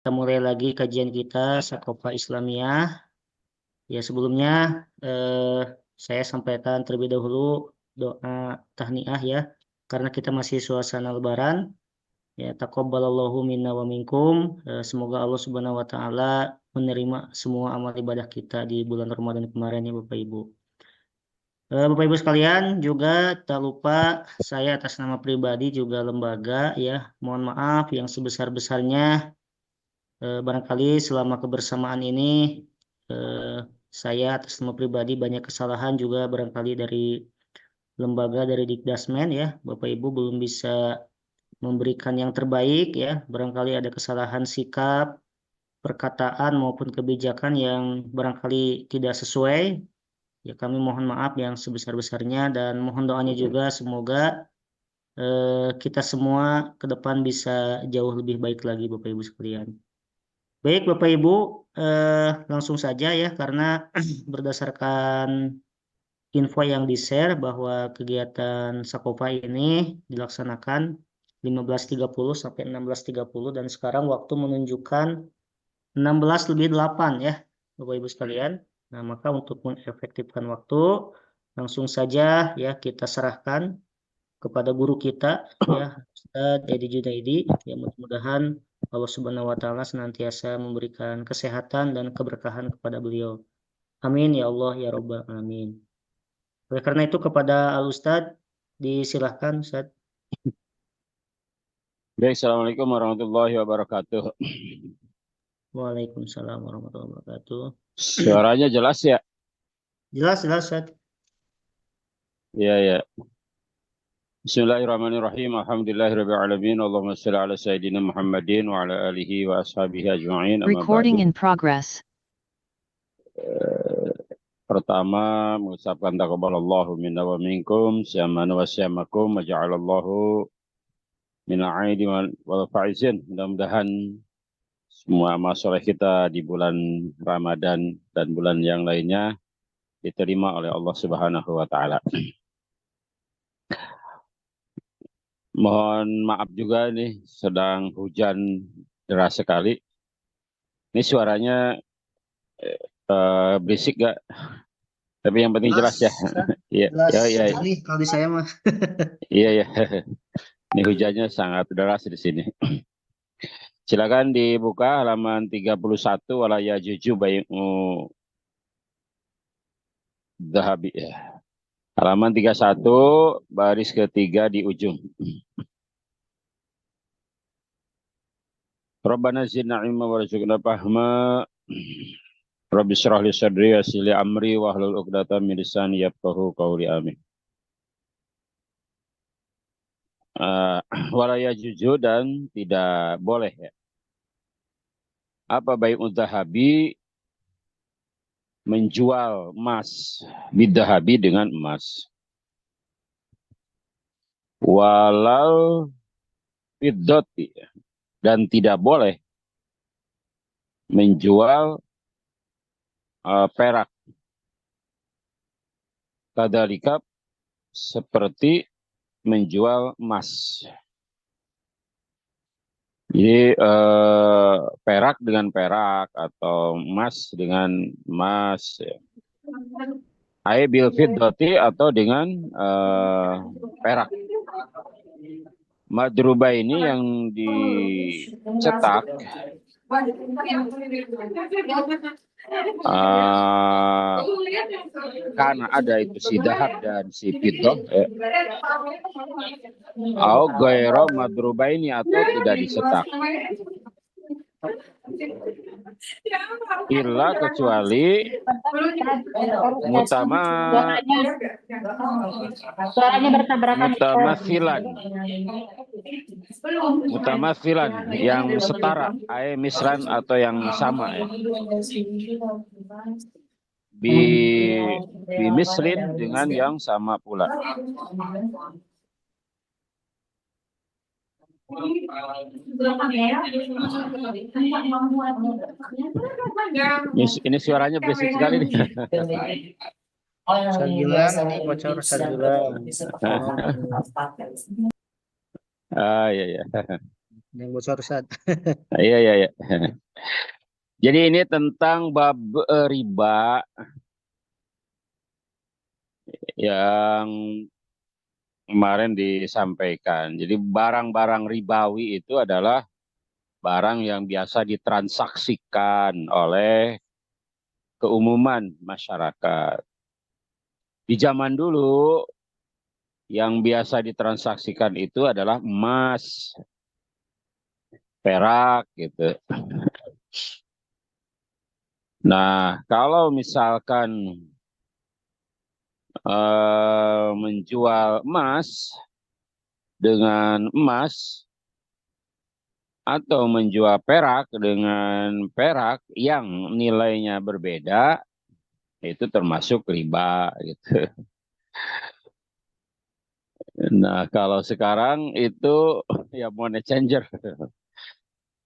Kita mulai lagi kajian kita Sakofa Islamiyah. Ya sebelumnya saya sampaikan terlebih dahulu doa tahniah ya, karena kita masih suasana Lebaran. Ya taqabbalallahu minna wa minkum. Semoga Allah Subhanahu wa taala menerima semua amal ibadah kita di bulan Ramadan kemarin ya Bapak Ibu. Bapak Ibu sekalian, juga tak lupa saya atas nama pribadi juga lembaga ya, mohon maaf yang sebesar-besarnya. Barangkali selama kebersamaan ini saya atas nama pribadi banyak kesalahan juga barangkali dari lembaga dari Dikdasmen ya, Bapak Ibu belum bisa memberikan yang terbaik ya, barangkali ada kesalahan sikap, perkataan maupun kebijakan yang barangkali tidak sesuai. Ya kami mohon maaf yang sebesar-besarnya dan mohon doanya juga semoga kita semua ke depan bisa jauh lebih baik lagi Bapak Ibu sekalian. Baik Bapak Ibu, langsung saja ya karena berdasarkan info yang di-share bahwa kegiatan Sakofa ini dilaksanakan 15.30 sampai 16.30 dan sekarang waktu menunjukkan 16:08 ya Bapak Ibu sekalian. Nah, maka untuk mengefektifkan waktu langsung saja ya kita serahkan kepada guru kita ya Ustadz Edi Junaidi ya mudah-mudahan Allah Subhanahu wa taala senantiasa memberikan kesehatan dan keberkahan kepada beliau. Amin ya Allah ya Rabbal alamin. Oleh karena itu kepada Al Ustadz disilahkan Ustadz. Baik, Assalamualaikum warahmatullahi wabarakatuh. Waalaikumsalam warahmatullahi wabarakatuh. Suaranya jelas ya? Jelas Ustadz. Iya, ya. Bismillahirrahmanirrahim. Alhamdulillahirabbil alamin. Allahumma shalli ala sayyidina Muhammadin wa ala alihi wa ashabihi ajma'in. Recording in progress. Pertama mengucapkan taqabbalallahu minna wa minkum syamana wa syamakum wa ja'alallahu minal aidi wal faizin. Mudah-mudahan semua amal soleh kita di bulan Ramadan dan bulan yang lainnya diterima oleh Allah Subhanahu wa taala. Mohon maaf juga nih, sedang hujan deras sekali. Ini suaranya berisik gak? Tapi yang penting jelas ya. Iya, iya. Kalau di saya mah. Iya, ya. Ini hujannya sangat deras di sini. Silakan dibuka halaman 31 wala yajuju bai'u dhahabi ya. Halaman 31 baris ketiga di ujung. Rabbana zidna ilma warzuqna fahma. Rabbi shrah li sadri wa yassir li amri wahlul 'uqdatam min lisani yafqahu qawli amin. Wala yajuju dan tidak boleh ya. Apa bai'ud dhahabi? Menjual emas bidhahabi dengan emas. Walau fiddati dan tidak boleh menjual perak. Kadzalika seperti menjual emas. Jadi perak dengan perak atau emas dengan emas. Ai bil fiddati atau dengan perak. Madruba ini yang dicetak karena ada itu si dahab dan si fiddah au ghairu madruba ini atau tidak dicetak illa kecuali mutamathilan yang setara misran atau yang sama ya. Bimislin dengan yang sama pula. Ini suaranya berisik sekali nih. Sagilan ini bocor sagilan. Iya. Yang bocor Ustaz. Iya, iya, iya. Jadi ini tentang bab riba yang kemarin disampaikan. Jadi barang-barang ribawi itu adalah barang yang biasa ditransaksikan oleh keumuman masyarakat. Di zaman dulu yang biasa ditransaksikan itu adalah emas, perak gitu. Nah, kalau misalkan menjual emas dengan emas atau menjual perak dengan perak yang nilainya berbeda, itu termasuk riba gitu. Nah, kalau sekarang itu ya money changer.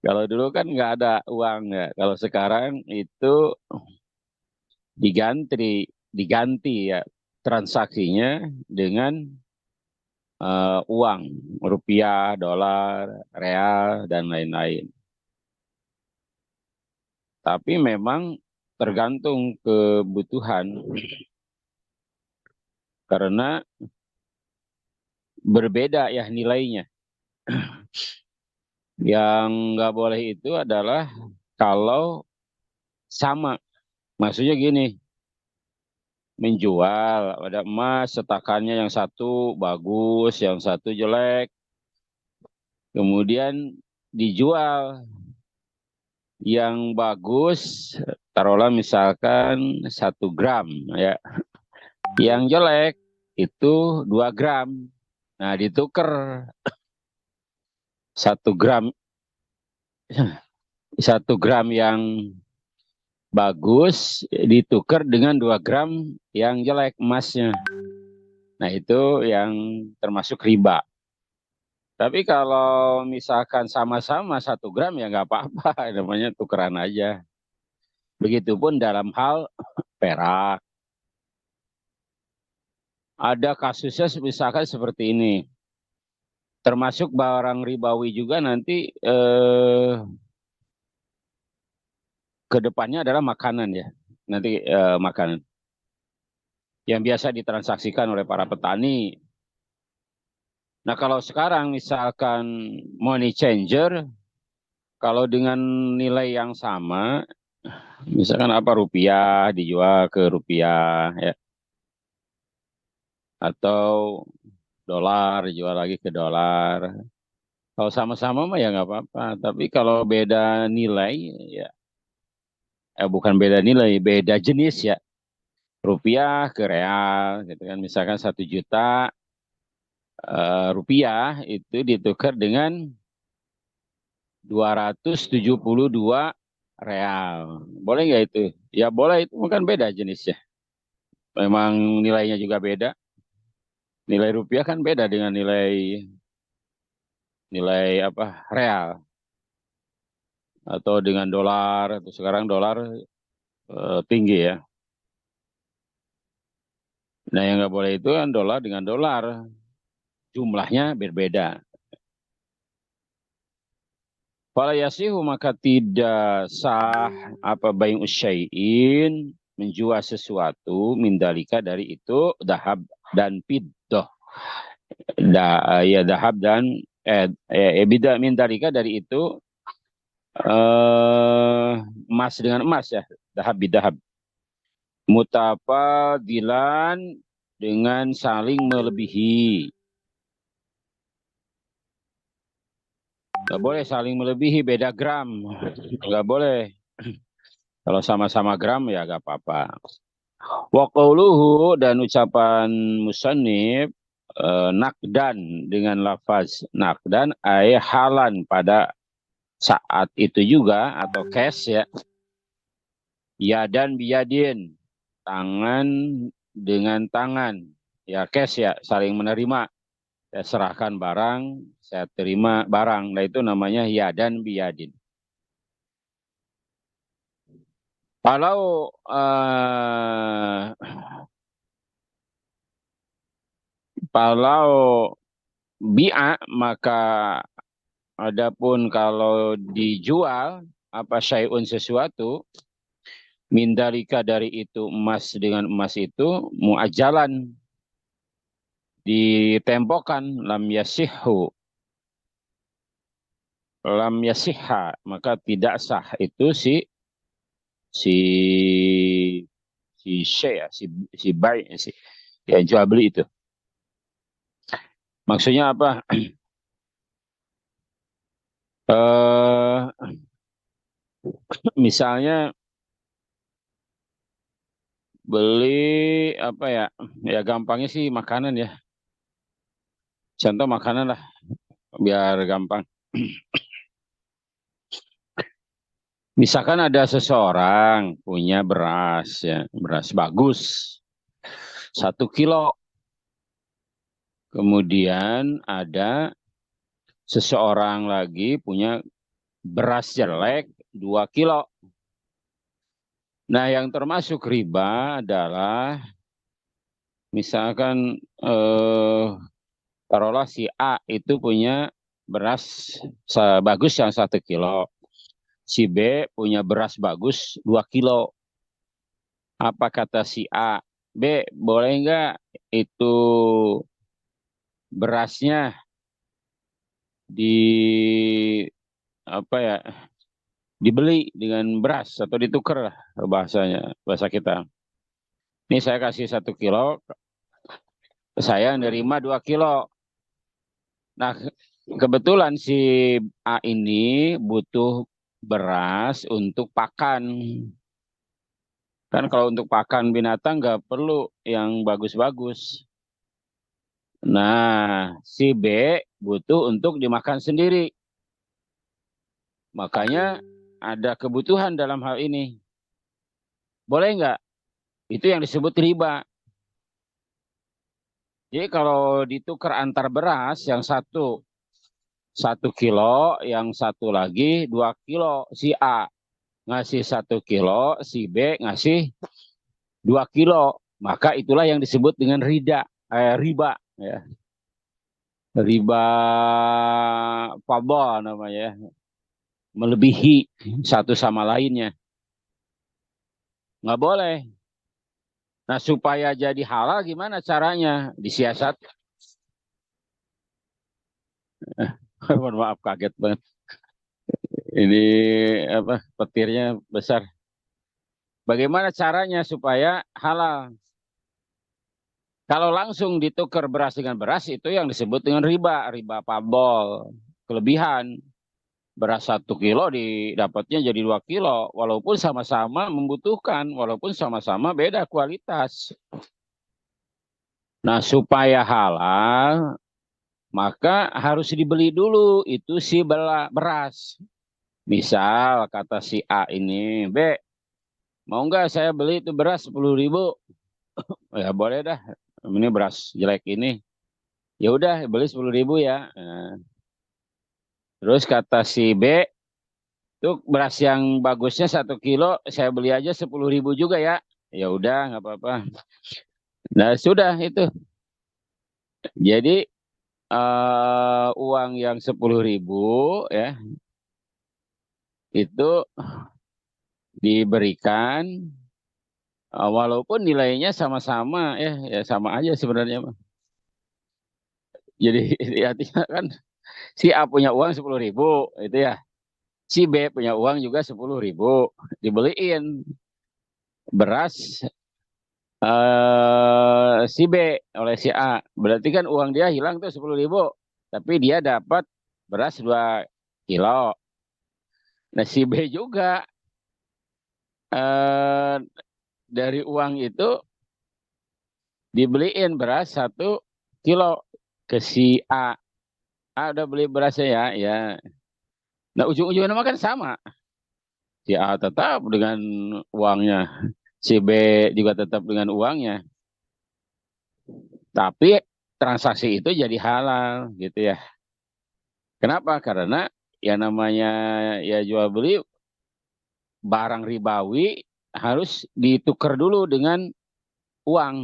Kalau dulu kan nggak ada uang ya. Kalau sekarang itu diganti ya transaksinya dengan uang, rupiah, dolar, real, dan lain-lain. Tapi memang tergantung kebutuhan karena berbeda ya nilainya. Yang nggak boleh itu adalah kalau sama. Maksudnya gini, menjual ada emas cetakannya yang satu bagus, yang satu jelek, kemudian dijual yang bagus, taruhlah misalkan 1 gram ya, yang jelek itu 2 gram. Nah, ditukar 1 gram 1 gram yang bagus ditukar dengan 2 gram yang jelek emasnya. Nah, itu yang termasuk riba. Tapi kalau misalkan sama-sama 1 gram ya nggak apa-apa, namanya tukeran aja. Begitupun dalam hal perak. Ada kasusnya misalkan seperti ini. Termasuk barang ribawi juga nanti ke depannya adalah makanan ya. Nanti makanan yang biasa ditransaksikan oleh para petani. Nah, kalau sekarang misalkan money changer, kalau dengan nilai yang sama, misalkan apa rupiah dijual ke rupiah ya, atau dolar dijual lagi ke dolar. Kalau sama-sama mah ya nggak apa-apa. Tapi kalau beda nilai ya, bukan beda nilai, beda jenis ya. Rupiah ke real, gitu kan. Misalkan 1 juta rupiah itu ditukar dengan 272 real. Boleh nggak itu? Ya boleh, itu bukan beda jenisnya. Memang nilainya juga beda. Nilai rupiah kan beda dengan nilai nilai apa real atau dengan dolar. Atau sekarang dolar tinggi ya. Nah, yang nggak boleh itu kan dolar dengan dolar. Jumlahnya berbeda. Fala yasihu maka tidak sah apa bayu syai'in menjual sesuatu mindalika dari itu dahab dan fiddah. Ya dahab dan bida mindalika dari itu emas dengan emas ya, dahab bidahab. Mutafadilan dengan saling melebihi. Nggak boleh saling melebihi beda gram. Nggak boleh. Kalau sama-sama gram ya nggak apa-apa. Wa qauluhu dan ucapan musannif nakdan dengan lafaz nakdan ay halan pada saat itu juga atau cash ya. Ya dan biyadin tangan dengan tangan. Ya cash ya saling menerima. Saya serahkan barang, saya terima barang. Nah itu namanya ya dan biyadin. Kalau kalau bi'a maka Adapun kalau dijual apa syai'un sesuatu mindalika dari itu emas dengan emas itu muajalan ditempokkan lam yasihha maka tidak sah itu si si syai' ya, si bai si ya jual beli itu. Maksudnya apa? Misalnya beli apa ya? Ya gampangnya sih makanan ya. Contoh makanan lah biar gampang. Misalkan ada seseorang punya beras ya, beras bagus 1 kilo. Kemudian ada seseorang lagi punya beras jelek 2 kilo. Nah, yang termasuk riba adalah misalkan taruhlah si A itu punya beras bagus yang 1 kilo. Si B punya beras bagus 2 kilo. Apa kata si A? B, boleh nggak itu berasnya di apa ya dibeli dengan beras atau ditukar lah bahasa kita. Ini saya kasih 1 kilo, saya nerima 2 kilo. Nah, kebetulan si A ini butuh beras untuk pakan. Kan kalau untuk pakan binatang nggak perlu yang bagus-bagus. Nah, si B butuh untuk dimakan sendiri. Makanya ada kebutuhan dalam hal ini. Boleh nggak? Itu yang disebut riba. Jadi kalau ditukar antar beras, yang 1 kilo, yang satu lagi 2 kilo. Si A ngasih 1 kilo, si B ngasih 2 kilo. Maka itulah yang disebut dengan riba. Ya. Riba fadl namanya ya. Melebihi satu sama lainnya. Nggak boleh. Nah, supaya jadi halal gimana caranya? Disiasat. Mohon maaf kaget banget. Ini apa petirnya besar. Bagaimana caranya supaya halal? Kalau langsung ditukar beras dengan beras itu yang disebut dengan riba fadl, kelebihan. Beras 1 kilo didapatnya jadi 2 kilo, walaupun sama-sama membutuhkan, walaupun sama-sama beda kualitas. Nah, supaya halal, maka harus dibeli dulu itu si beras. Misal kata si A ini, B, mau nggak saya beli itu beras 10.000? Ya boleh dah, ini beras jelek ini. Ya udah beli 10.000 ya. Nah, terus kata si B, tuh beras yang bagusnya 1 kilo, saya beli aja 10.000 juga ya. Ya udah nggak apa-apa. Nah sudah itu. Jadi uang yang 10.000 ya itu diberikan walaupun nilainya sama-sama ya sama aja sebenarnya. Jadi artinya kan si A punya uang 10.000 itu ya. Si B punya uang juga 10.000, dibeliin beras si B oleh si A. Berarti kan uang dia hilang tuh 10.000, tapi dia dapat beras 2 kilo. Nah si B juga eh, dari uang itu dibeliin beras 1 kilo ke si A. A udah beli berasnya ya, ya. Nah ujung-ujungnya nama kan sama. Si A tetap dengan uangnya, si B juga tetap dengan uangnya. Tapi transaksi itu jadi halal gitu ya. Kenapa? Karena yang namanya ya jual beli barang ribawi harus ditukar dulu dengan uang.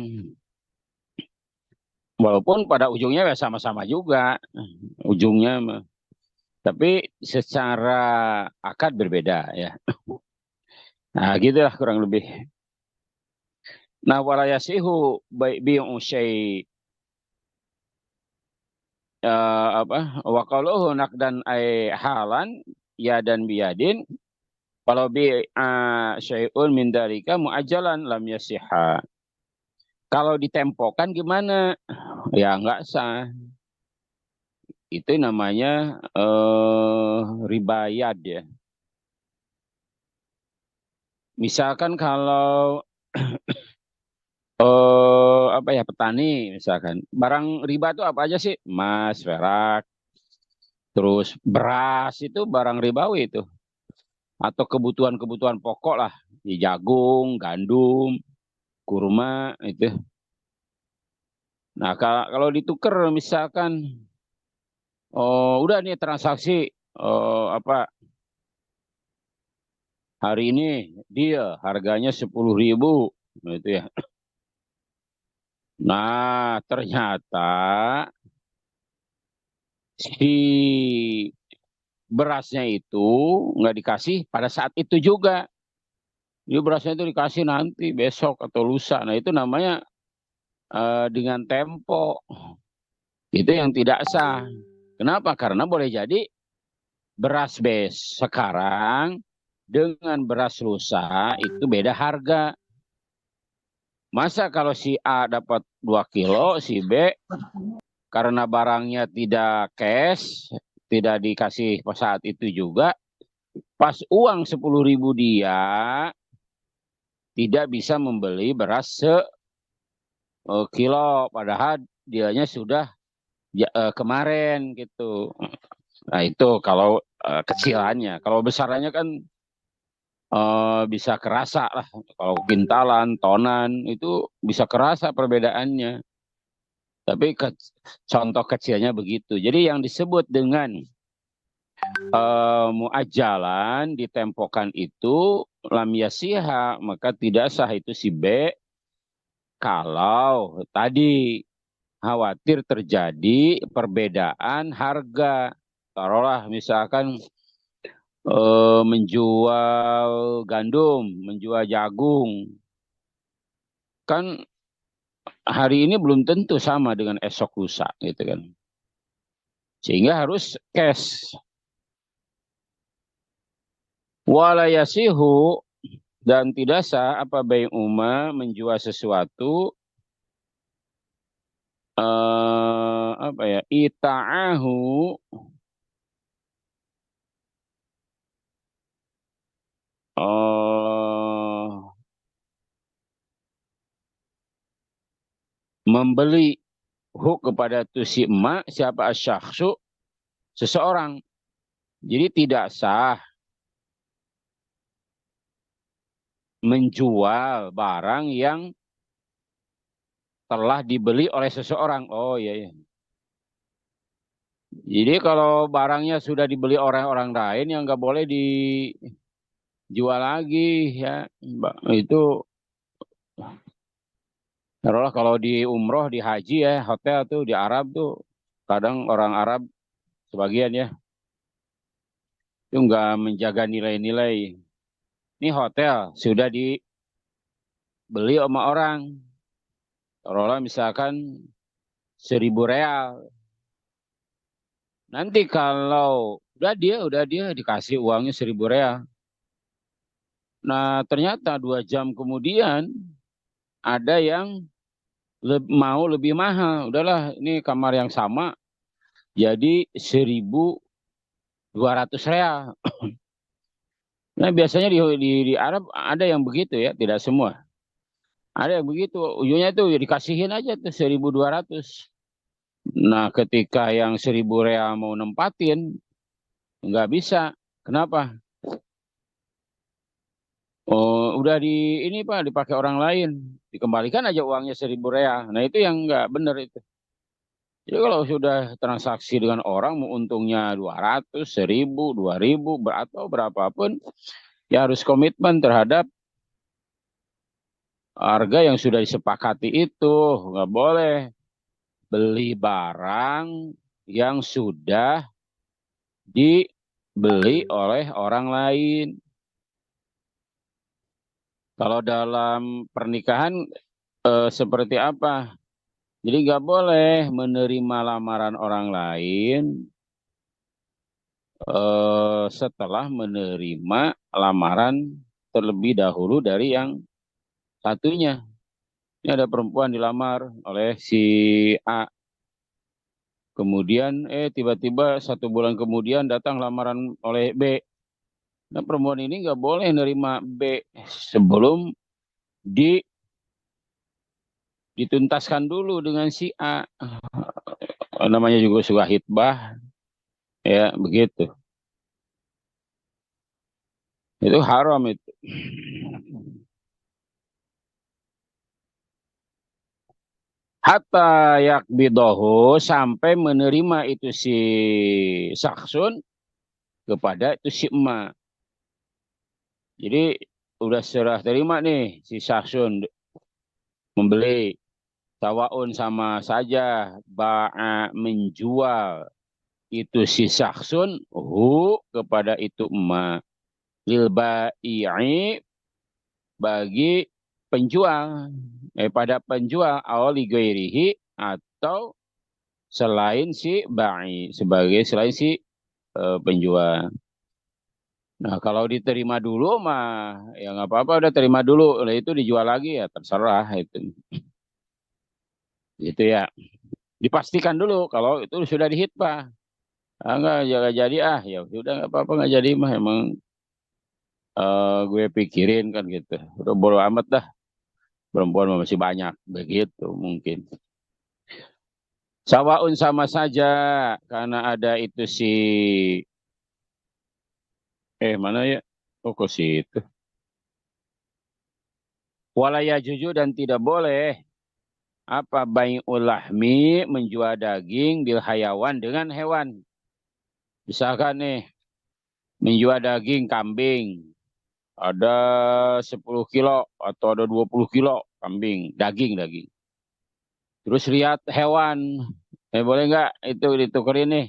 Walaupun pada ujungnya ya sama-sama juga. Ujungnya Tapi secara akad berbeda ya. Nah, gitulah kurang lebih. Nah, wala yasihu bi'u syai' wa qaluhu naqdan ay halan ya dan biyadin kalau bi syai'un min dalika muajjalan lam yasihha. Kalau ditempokan gimana? Ya enggak sah. Itu namanya ribayat ya. Misalkan kalau apa ya petani misalkan barang riba itu apa aja sih? Emas, perak, terus beras itu barang ribawi itu atau kebutuhan-kebutuhan pokok lah, jagung, gandum, kurma itu. Nah, kalau ditukar misalkan oh udah nih transaksi apa hari ini dia harganya 10.000 gitu ya. Nah, ternyata si berasnya itu nggak dikasih pada saat itu juga. Jadi berasnya itu dikasih nanti besok atau lusa. Nah, itu namanya dengan tempo. Itu yang tidak sah. Kenapa? Karena boleh jadi beras sekarang dengan beras lusa itu beda harga. Masa kalau si A dapat 2 kilo, si B karena barangnya tidak cash, tidak dikasih saat itu juga, pas uang 10.000 dia tidak bisa membeli beras kilo, padahal dianya sudah kemarin gitu. Nah itu kalau kecilannya, kalau besarannya kan bisa kerasa lah. Kalau kintalan, tonan itu bisa kerasa perbedaannya. Tapi contoh kecilnya begitu. Jadi yang disebut dengan muajalan ditempokan itu lam yasiha, maka tidak sah itu si B kalau tadi khawatir terjadi perbedaan harga. Taruhlah misalkan menjual gandum, menjual jagung. Kan hari ini belum tentu sama dengan esok lusa gitu kan. Sehingga harus cash. Wala yasihu dan tidak sah apa bayi menjual sesuatu apa ya ita'ahu membeli kepada tu si emak siapa asyakhsu seseorang. Jadi tidak sah menjual barang yang telah dibeli oleh seseorang. Oh iya, iya. Jadi kalau barangnya sudah dibeli oleh orang lain yang nggak boleh dijual lagi ya. Itu taruhlah kalau di umroh, di haji ya, hotel tuh di Arab tuh kadang orang Arab sebagian ya itu nggak menjaga nilai-nilai. Ini hotel sudah dibeli sama orang. Taruhlah misalkan 1.000 real. Nanti kalau udah dia dikasih uangnya 1.000 real. Nah ternyata 2 jam kemudian ada yang mau lebih mahal. Udahlah ini kamar yang sama jadi 1.200 real. Nah biasanya di Arab ada yang begitu ya, tidak semua. Ada yang begitu, ujungnya tuh ya dikasihin aja tuh 1.200. Nah ketika yang 1.000 real mau nempatin, nggak bisa. Kenapa? Oh, udah ini Pak dipakai orang lain, dikembalikan aja uangnya 1.000 real. Nah itu yang nggak benar itu. Jadi kalau sudah transaksi dengan orang mau untungnya 200, 1.000, 2.000 atau berapapun, ya harus komitmen terhadap harga yang sudah disepakati itu. Nggak boleh beli barang yang sudah dibeli oleh orang lain. Kalau dalam pernikahan seperti apa? Jadi nggak boleh menerima lamaran orang lain setelah menerima lamaran terlebih dahulu dari yang satunya. Ini ada perempuan dilamar oleh si A. Kemudian tiba-tiba 1 bulan kemudian datang lamaran oleh B. Nah perempuan ini nggak boleh nerima B sebelum dituntaskan dulu dengan si A. Namanya juga suka hitbah, ya begitu. Itu haram itu. Hatta yakbidohu, sampai menerima itu si saksun kepada itu si emak. Jadi udah serah terima nih si saksun membeli, tawaun sama saja, ba'a menjual itu si saksun kepada itu emak, lil bai'i, bagi penjual, pada penjual, awali gairihi, atau selain si ba'i, sebagai selain si penjual. Nah kalau diterima dulu mah ya nggak apa-apa, udah terima dulu, nah itu dijual lagi ya terserah itu. Gitu ya. Dipastikan dulu kalau itu sudah dihitbah. Ah, enggak jadi, ya sudah nggak apa-apa, nggak jadi mah emang gue pikirin kan gitu. Udah bodo amat dah, perempuan masih banyak begitu mungkin. Sawaun, sama saja, karena ada itu si mana ya? Oh ke situ. Walaya jujur, dan tidak boleh apa bai'ul lahmi, menjual daging bil hayawan, dengan hewan. Misalkan nih menjual daging kambing, ada 10 kilo atau ada 20 kilo kambing, daging. Terus lihat hewan, boleh nggak itu ditukerin nih?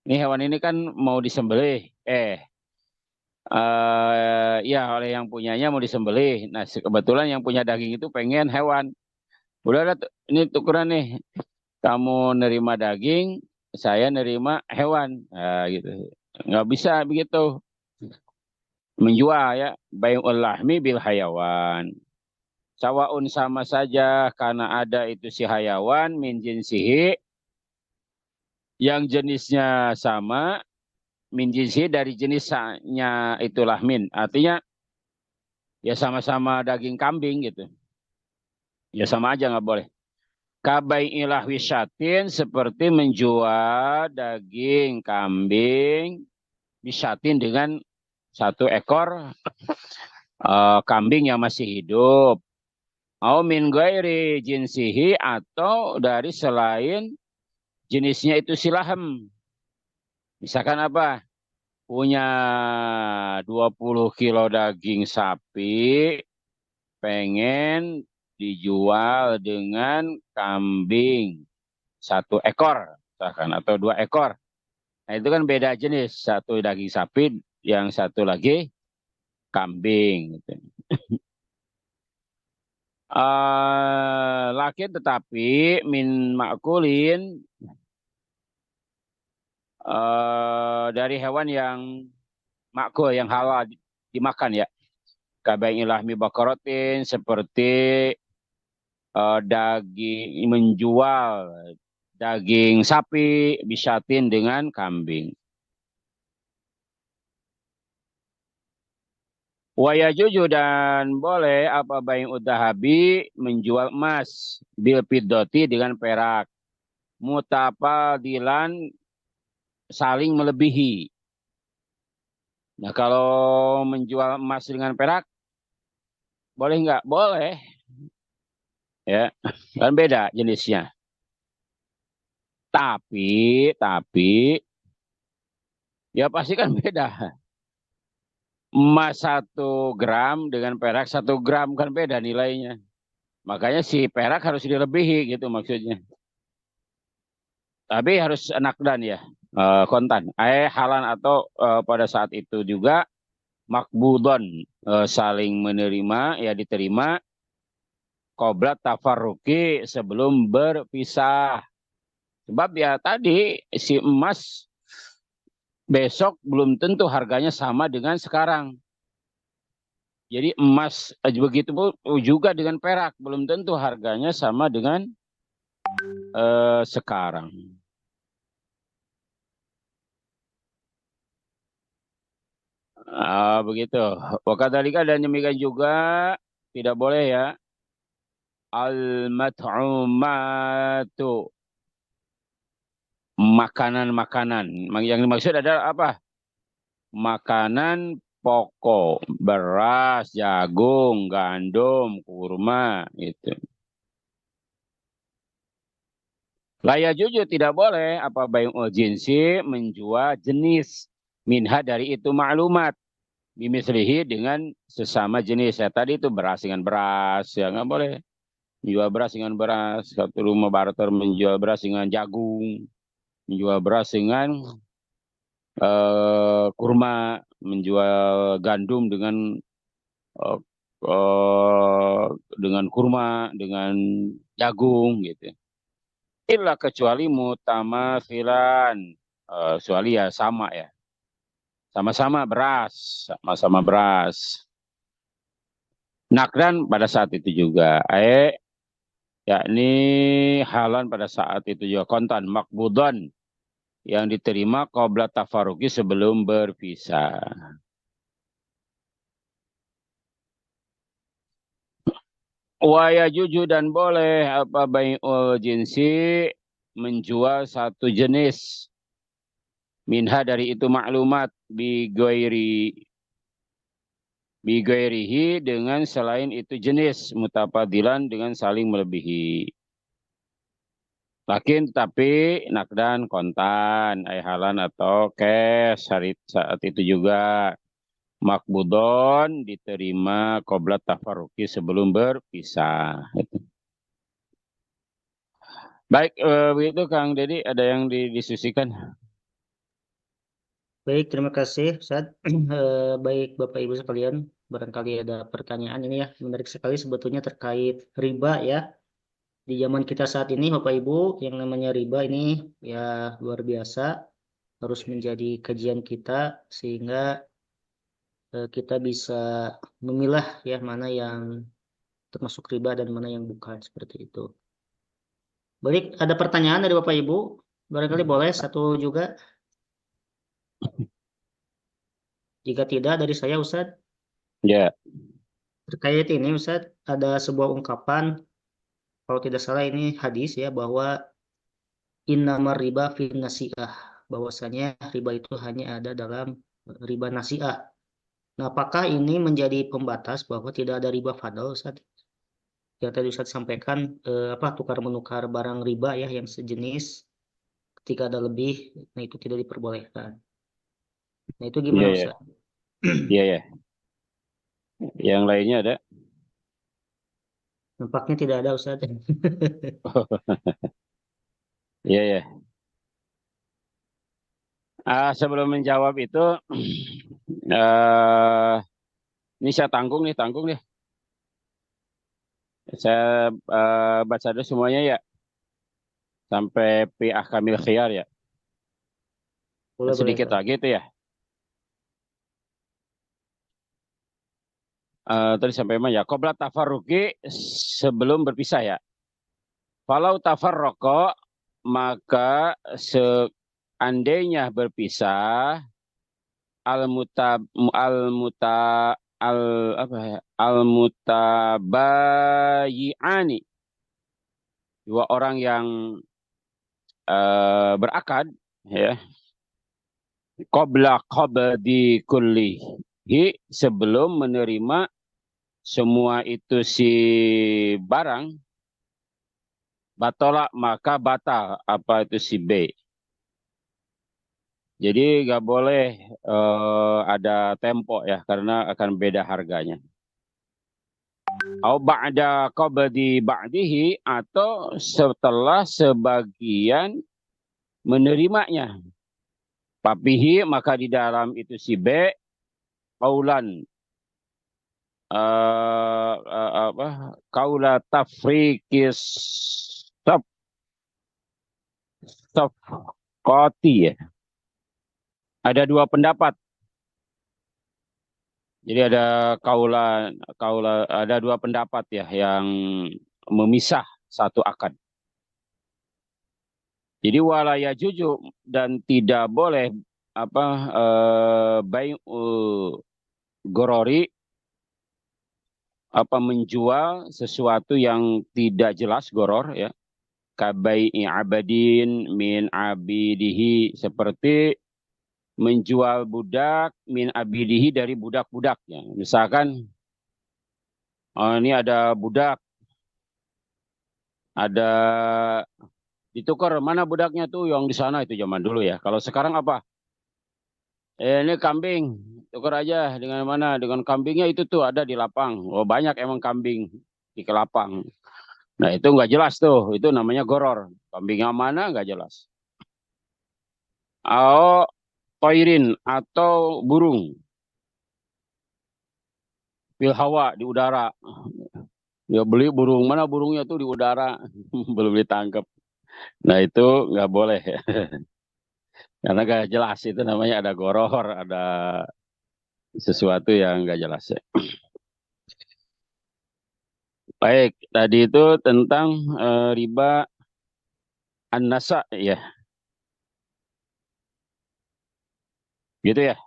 Ini hewan ini kan mau disembelih, ya oleh yang punyanya mau disembelih. Nah kebetulan yang punya daging itu pengen hewan. Udah ada ini tukeran nih, kamu nerima daging, saya nerima hewan, nah, gitu. Nggak bisa begitu menjual ya, bai'ul lahmi bil hayawan. Sawaun, sama saja, karena ada itu si hayawan min jinsihi, yang jenisnya sama, min jinsihi, dari jenisnya itu lahmin, artinya ya sama-sama daging kambing gitu, ya sama aja nggak boleh. Kabai'ilah wisyatin, seperti menjual daging kambing bisyatin, dengan 1 ekor kambing yang masih hidup. Au min ghairi jinsihi, atau dari selain jenisnya itu silahem. Misalkan apa? Punya 20 kilo daging sapi, pengen dijual dengan kambing 1 ekor, misalkan, atau 2 ekor. Nah itu kan beda jenis, satu daging sapi, yang satu lagi kambing. Gitu. Lakin tetapi min makulin, dari hewan yang makul, yang halal dimakan ya. Kabain lahmi bakarotin, seperti daging, menjual daging sapi bisyatin, dengan kambing. Waya juju, dan boleh apa bayin udahabi, menjual emas, bil fiddoti, dengan perak, mutafadilan, saling melebihi. Nah kalau menjual emas dengan perak boleh nggak? Boleh, ya kan beda jenisnya. Tapi ya pasti kan beda. Emas 1 gram dengan perak 1 gram kan beda nilainya. Makanya si perak harus dilebihi gitu maksudnya. Tapi harus nakdan ya, kontan. Halan atau pada saat itu juga makbudon, saling menerima, ya diterima. Qoblat tafarruki, sebelum berpisah. Sebab ya tadi si emas besok belum tentu harganya sama dengan sekarang. Jadi emas begitu pun juga dengan perak, belum tentu harganya sama dengan sekarang. Begitu. Wakadzalika, dan demikian juga tidak boleh ya al-mat'umatu, makanan-makanan. Yang dimaksud adalah apa? Makanan pokok, beras, jagung, gandum, kurma, gitu. Laya jujur, tidak boleh apa bayung jinsi, menjual jenis minha dari itu maklumat bimislihi, dengan sesama jenis. Ya tadi itu beras dengan beras, ya nggak boleh menjual beras dengan beras. Satu rumah barter menjual beras dengan jagung, menjual beras kurma, menjual gandum eh, dengan kurma, dengan jagung, gitu. Illa kecuali mutamatsilan, kecuali ya sama ya, sama-sama beras, sama-sama beras. Nakdan pada saat itu juga, yakni halan pada saat itu juga, kontan makbudon, yang diterima qabla tafaruki, sebelum berpisah. Waya juju, dan boleh apa bai'ul jinsi, menjual satu jenis minha dari itu maklumat bigoirihi, dengan selain itu jenis, mutafadilan, dengan saling melebihi. Lakin tapi nakdan, kontan, halan atau cash saat itu juga. Makbudon, diterima qoblat tafaruki, sebelum berpisah. Baik, begitu Kang Dedi, ada yang didiskusikan? Baik, terima kasih Ustaz. Baik Bapak Ibu sekalian, barangkali ada pertanyaan ini ya, menarik sekali sebetulnya terkait riba ya. Di zaman kita saat ini Bapak Ibu, yang namanya riba ini ya luar biasa, harus menjadi kajian kita sehingga kita bisa memilah ya mana yang termasuk riba dan mana yang bukan, seperti itu. Baik, ada pertanyaan dari Bapak Ibu? Barangkali boleh satu juga. Jika tidak, dari saya Ustadz. Ya, Terkait ini Ustadz, ada sebuah ungkapan, kalau tidak salah ini hadis ya, bahwa innamar riba fin nasi'ah, bahwasanya riba itu hanya ada dalam riba nasi'ah. Nah, apakah ini menjadi pembatas bahwa tidak ada riba fadl Ustadz? Yang tadi Ustadz sampaikan, tukar menukar barang riba ya yang sejenis, ketika ada lebih, nah itu tidak diperbolehkan. Nah, itu iya, gimana iya, Ustadz? iya, iya. Yang lainnya ada? Nampaknya tidak ada Ustadz. Iya, iya. Sebelum menjawab itu, ini saya tanggung nih. Saya baca dulu semuanya ya, sampai fi ahkamil khiyar ya. Boleh, boleh Sedikit Ustadz. lagi itu ya. Tadi sampai mana ya? Qobla tafarruki, sebelum berpisah ya. Falau tafarroko, maka seandainya berpisah, al muta al muta al apa ya? Al mutabayyi'ani, dua orang yang berakad ya, qabla qabdi kullihi, sebelum menerima semua itu si barang, batola, maka batal apa itu si B. Jadi nggak boleh ada tempo ya, karena akan beda harganya. Au ba'da qabdi ba'dihi, atau setelah sebagian menerimanya. Papihi, maka di dalam itu si B kaulan kaula tafrikis safqati ya. Ada dua pendapat. Jadi ada ada dua pendapat ya yang memisah satu akad. Jadi walaya juju dan tidak boleh gorori menjual sesuatu yang tidak jelas goror ya. Kabai'i abadin min abidihi, seperti menjual budak min abidihi dari budak-budaknya. Misalkan ini ada budak, ada ditukar, mana budaknya tuh yang di sana, itu zaman dulu ya. Kalau sekarang apa? Ini kambing, tukar aja dengan mana? Dengan kambingnya itu tuh ada di lapang. Oh banyak emang kambing di kelapang. Nah itu nggak jelas tuh, itu namanya goror. Kambingnya mana nggak jelas. Oh, toirin atau burung. Fil hawa, di udara. Ya beli burung, mana burungnya tuh di udara. Belum ditangkap. Nah itu nggak boleh. Karena nggak jelas, itu namanya ada goror, ada sesuatu yang nggak jelas ya. Baik, tadi itu tentang riba an-nasa ya. Gitu ya.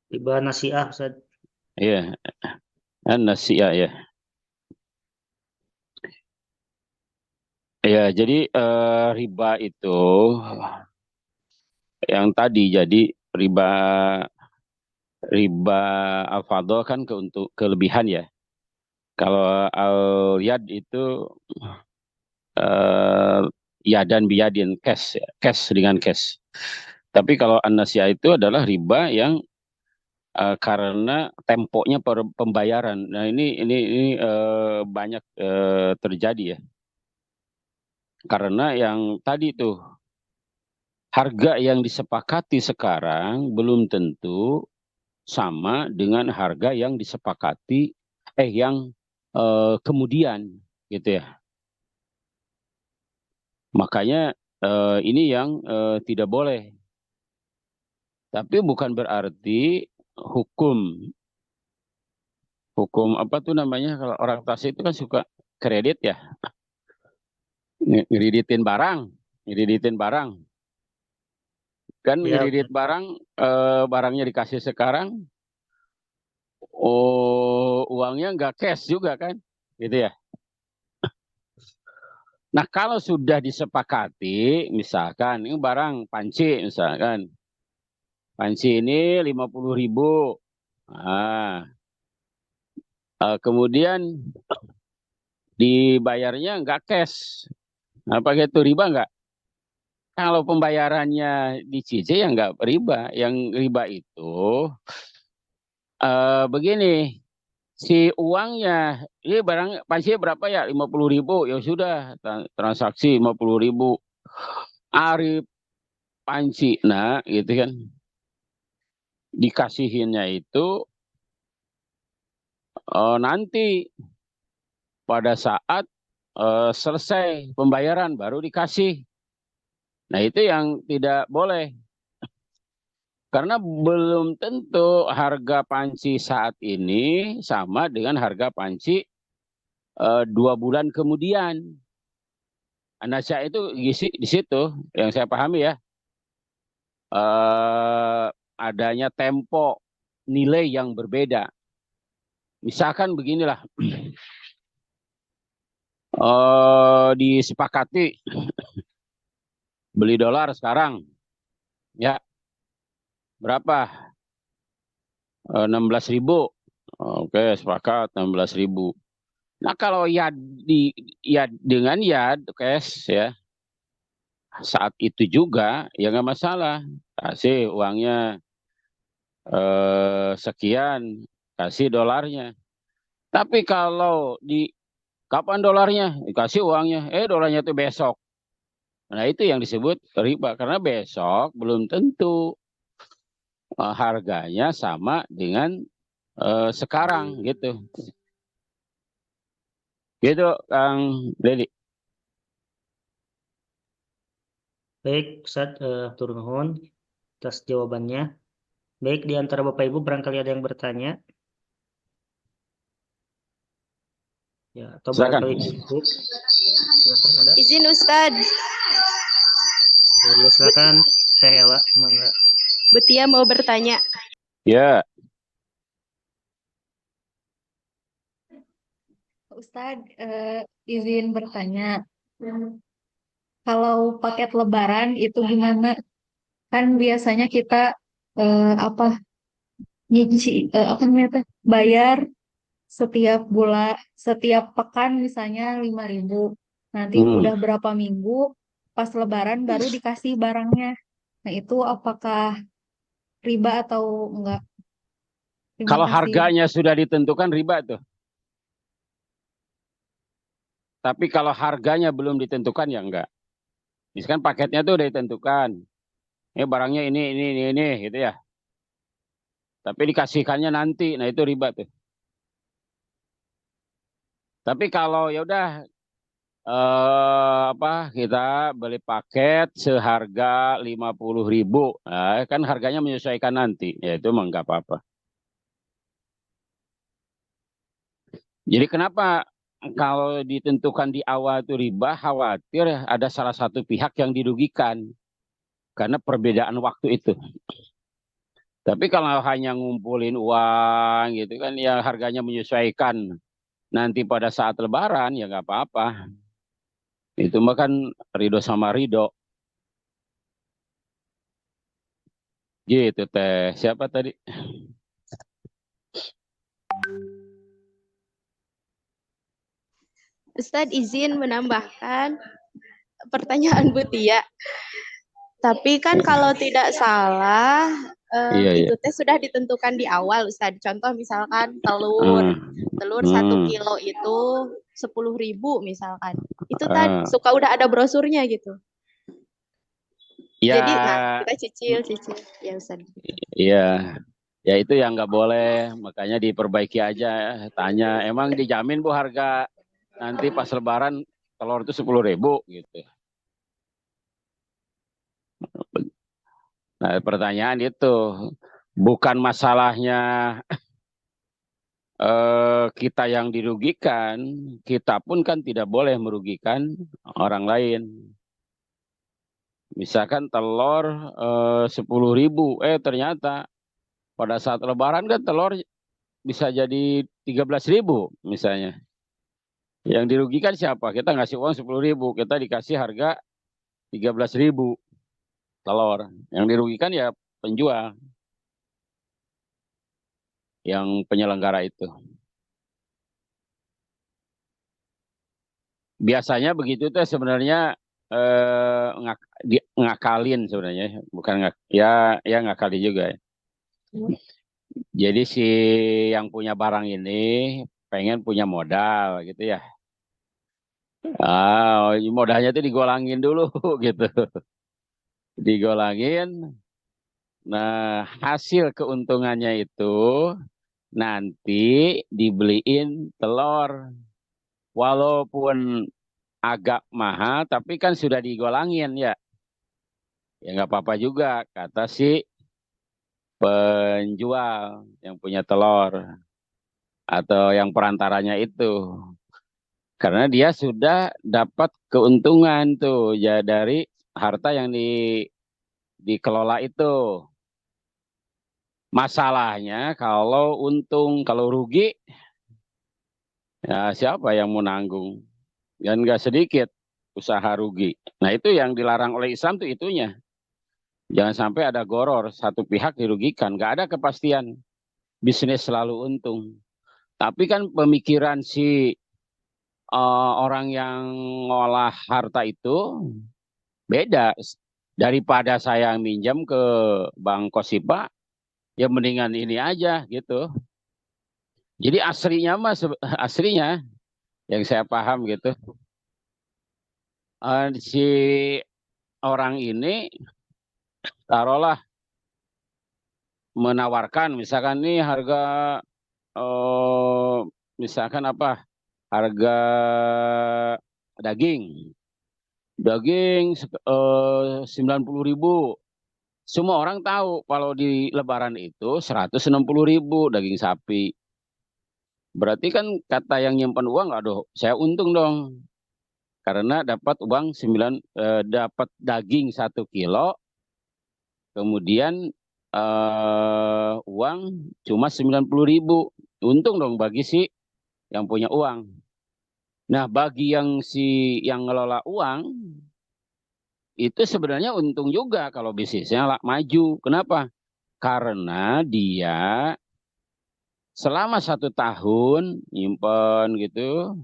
Riba nasiah, Ustaz. Iya, an-nasi ya. Ya, jadi riba itu yang tadi, jadi riba al-fadl kan untuk kelebihan ya. Kalau al-yad itu yadan biyadin, cash ya. Cash dengan cash. Tapi kalau an-nasiah itu adalah riba yang karena temponya pembayaran. Nah ini banyak terjadi ya. Karena yang tadi tuh harga yang disepakati sekarang belum tentu sama dengan harga yang disepakati yang kemudian gitu ya. Makanya ini yang tidak boleh. Tapi bukan berarti hukum apa tuh namanya, kalau orang tasik itu kan suka kredit ya, ngiriditin barang kan, Ya, ngiridit barang, barangnya dikasih sekarang, uangnya nggak cash juga kan, gitu ya. Nah kalau sudah disepakati, misalkan ini barang panci, misalkan panci ini 50.000, nah, kemudian dibayarnya nggak cash, apa gitu, riba nggak? Kalau pembayarannya dicicil ya nggak riba. Yang riba itu begini, si uangnya, ini barang panci berapa ya? 50.000, ya sudah transaksi 50.000. Arif panci, nah gitu kan, dikasihinnya itu nanti pada saat selesai pembayaran baru dikasih. Nah itu yang tidak boleh. Karena belum tentu harga panci saat ini sama dengan harga panci 2 bulan kemudian. Anasya itu di situ yang saya pahami ya. Adanya tempo nilai yang berbeda. Misalkan beginilah, disepakati beli dolar sekarang, ya berapa? 16.000. Oke, sepakat 16.000. Nah kalau dengan cash ya, saat itu juga ya nggak masalah, kasih uangnya sekian, kasih dolarnya. Tapi kalau kapan dolarnya, dikasih uangnya, dolarnya itu besok. Nah, itu yang disebut riba karena besok belum tentu harganya sama dengan sekarang gitu. Gitu Kang Dedi. Baik, Ustaz, hatur nuhun atas jawabannya. Baik, di antara Bapak Ibu barangkali ada yang bertanya, ya, atau Silakan. barangkali cukup. Silakan ada. Izin Ustadz, Ya, silakan Teh Ella, mangga. Betia mau bertanya. Ya, Ustadz, izin bertanya. Kalau paket Lebaran itu gimana? Kan biasanya kita apa apa namanya teh? Bayar setiap bulan, setiap pekan misalnya 5.000. Nanti udah berapa minggu pas Lebaran baru dikasih barangnya. Nah itu apakah riba atau enggak? Terima kalau kasih. harganya sudah ditentukan riba tuh. Tapi kalau harganya belum ditentukan ya enggak. Misalkan paketnya tuh udah ditentukan. Ini barangnya ini gitu ya. Tapi dikasihkannya nanti, nah itu riba tuh. Tapi kalau ya udah kita beli paket seharga 50.000, nah, kan harganya menyesuaikan nanti, ya itu mah nggak apa-apa. Jadi kenapa kalau ditentukan di awal itu riba, khawatir ada salah satu pihak yang dirugikan karena perbedaan waktu itu. Tapi kalau hanya ngumpulin uang gitu kan ya harganya menyesuaikan nanti pada saat lebaran ya nggak apa-apa. Itu mah kan ridho sama ridho. Gitu teh. Siapa tadi? Ustadz izin menambahkan pertanyaan Betia. Tapi kan kalau tidak salah, Iya, itu iya. teh sudah ditentukan di awal, Ustadz. Contoh misalkan telur 1 kilo itu 10.000 misalkan. Itu tadi suka udah ada brosurnya gitu. Ya, Jadi, nah kita cicil, ya Ustadz. iya. Ya itu yang nggak boleh, makanya diperbaiki aja. Tanya, emang dijamin Bu harga nanti pas lebaran telur itu 10.000 gitu. Nah pertanyaan itu, bukan masalahnya kita yang dirugikan, kita pun kan tidak boleh merugikan orang lain. Misalkan telur 10.000, ternyata pada saat lebaran kan telur bisa jadi 13.000 misalnya. Yang dirugikan siapa? Kita ngasih uang 10.000, kita dikasih harga 13.000 telur. Yang dirugikan ya penjual, yang penyelenggara itu. Biasanya begitu tuh sebenarnya ngakalin sebenarnya, bukan ya ngakalin juga ya. Jadi si yang punya barang ini pengen punya modal gitu ya. Modalnya itu digolangin dulu gitu. Digolangin. Nah, hasil keuntungannya itu nanti dibeliin telur. Walaupun agak mahal, tapi kan sudah digolangin ya. Ya nggak apa-apa juga, kata si penjual yang punya telur. Atau yang perantaranya itu. Karena dia sudah dapat keuntungan tuh ya dari harta yang dikelola itu. Masalahnya kalau untung, kalau rugi, ya siapa yang mau nanggung? Dan nggak sedikit usaha rugi. Nah itu yang dilarang oleh Islam tuh itunya. Jangan sampai ada goror, satu pihak dirugikan. Nggak ada kepastian. Bisnis selalu untung. Tapi kan pemikiran si orang yang ngolah harta itu beda. Daripada saya minjam ke Bank Kosipa, ya mendingan ini aja gitu. Jadi aslinya yang saya paham gitu, si orang ini taruhlah menawarkan misalkan nih harga misalkan apa? Harga daging. Daging 90.000. Semua orang tahu kalau di Lebaran itu 160.000 daging sapi. Berarti kan kata yang nyimpan uang, aduh, saya untung dong. Karena dapat uang dapat daging 1 kilo, kemudian uang cuma 90.000. Untung dong bagi si yang punya uang. Nah, bagi yang ngelola uang, itu sebenarnya untung juga kalau bisnisnya maju. Kenapa? Karena dia selama 1 tahun nyimpen gitu,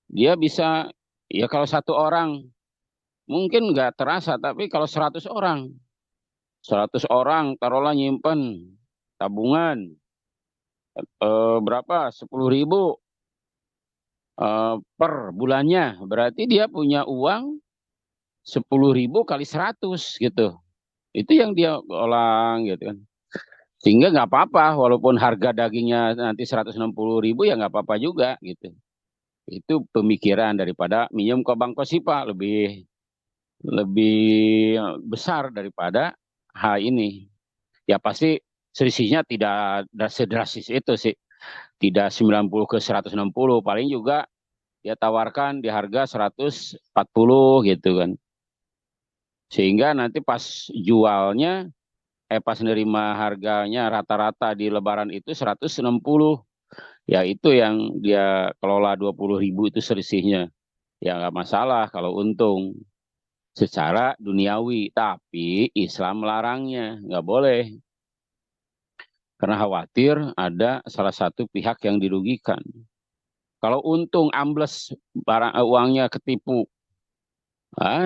dia bisa, ya kalau 1 orang mungkin nggak terasa, tapi kalau 100 orang, 100 orang taruhlah nyimpen tabungan berapa? 10.000 per bulannya, berarti dia punya uang 10.000 kali 100 gitu. Itu yang dia olah gitu kan. Sehingga nggak apa-apa, walaupun harga dagingnya nanti 160.000 ya nggak apa-apa juga gitu. Itu pemikiran daripada minjem ke Bank Kosipa lebih besar daripada hal ini. Ya pasti selisihnya tidak sedrastis itu sih. Tidak 90 ke 160, paling juga dia tawarkan di harga 140 gitu kan. Sehingga nanti pas jualnya, pas nerima harganya rata-rata di Lebaran itu 160. Ya itu yang dia kelola 20.000 itu selisihnya. Ya nggak masalah kalau untung secara duniawi. Tapi Islam melarangnya, nggak boleh. Karena khawatir ada salah satu pihak yang dirugikan. Kalau untung ambles uangnya ketipu,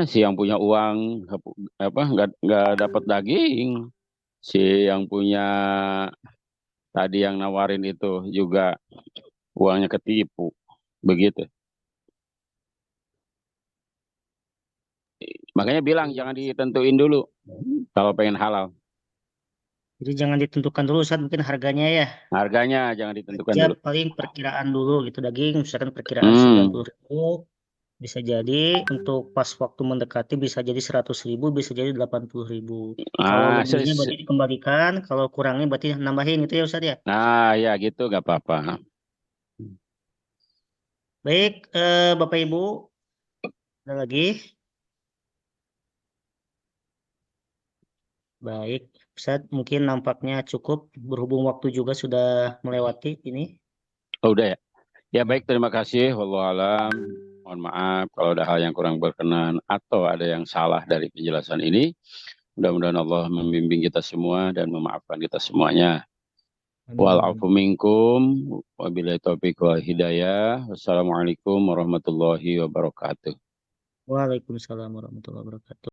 si yang punya uang apa nggak dapat daging, si yang punya tadi yang nawarin itu juga uangnya ketipu, begitu. Makanya bilang jangan ditentuin dulu kalau pengen halal. Jadi jangan ditentukan dulu saat mungkin harganya ya. Harganya jangan ditentukan Aja dulu. paling perkiraan dulu gitu daging, misalkan perkiraan 90.000. Bisa jadi untuk pas waktu mendekati bisa jadi 100.000, bisa jadi 80.000. Kalau lebihnya berarti dikembalikan, kalau kurangnya berarti nambahin gitu ya Ustaz ya. Nah ya gitu nggak apa-apa. Baik, Bapak Ibu, ada lagi? Baik, Ustaz mungkin nampaknya cukup berhubung waktu juga sudah melewati ini. Oh, udah ya. Ya baik, terima kasih. Wallahualam. Mohon maaf kalau ada hal yang kurang berkenan atau ada yang salah dari penjelasan ini. Mudah-mudahan Allah membimbing kita semua dan memaafkan kita semuanya. Wa'alaikum minkum, wabillahi taufiq wal hidayah. Wassalamualaikum warahmatullahi wabarakatuh. Waalaikumsalam warahmatullahi wabarakatuh.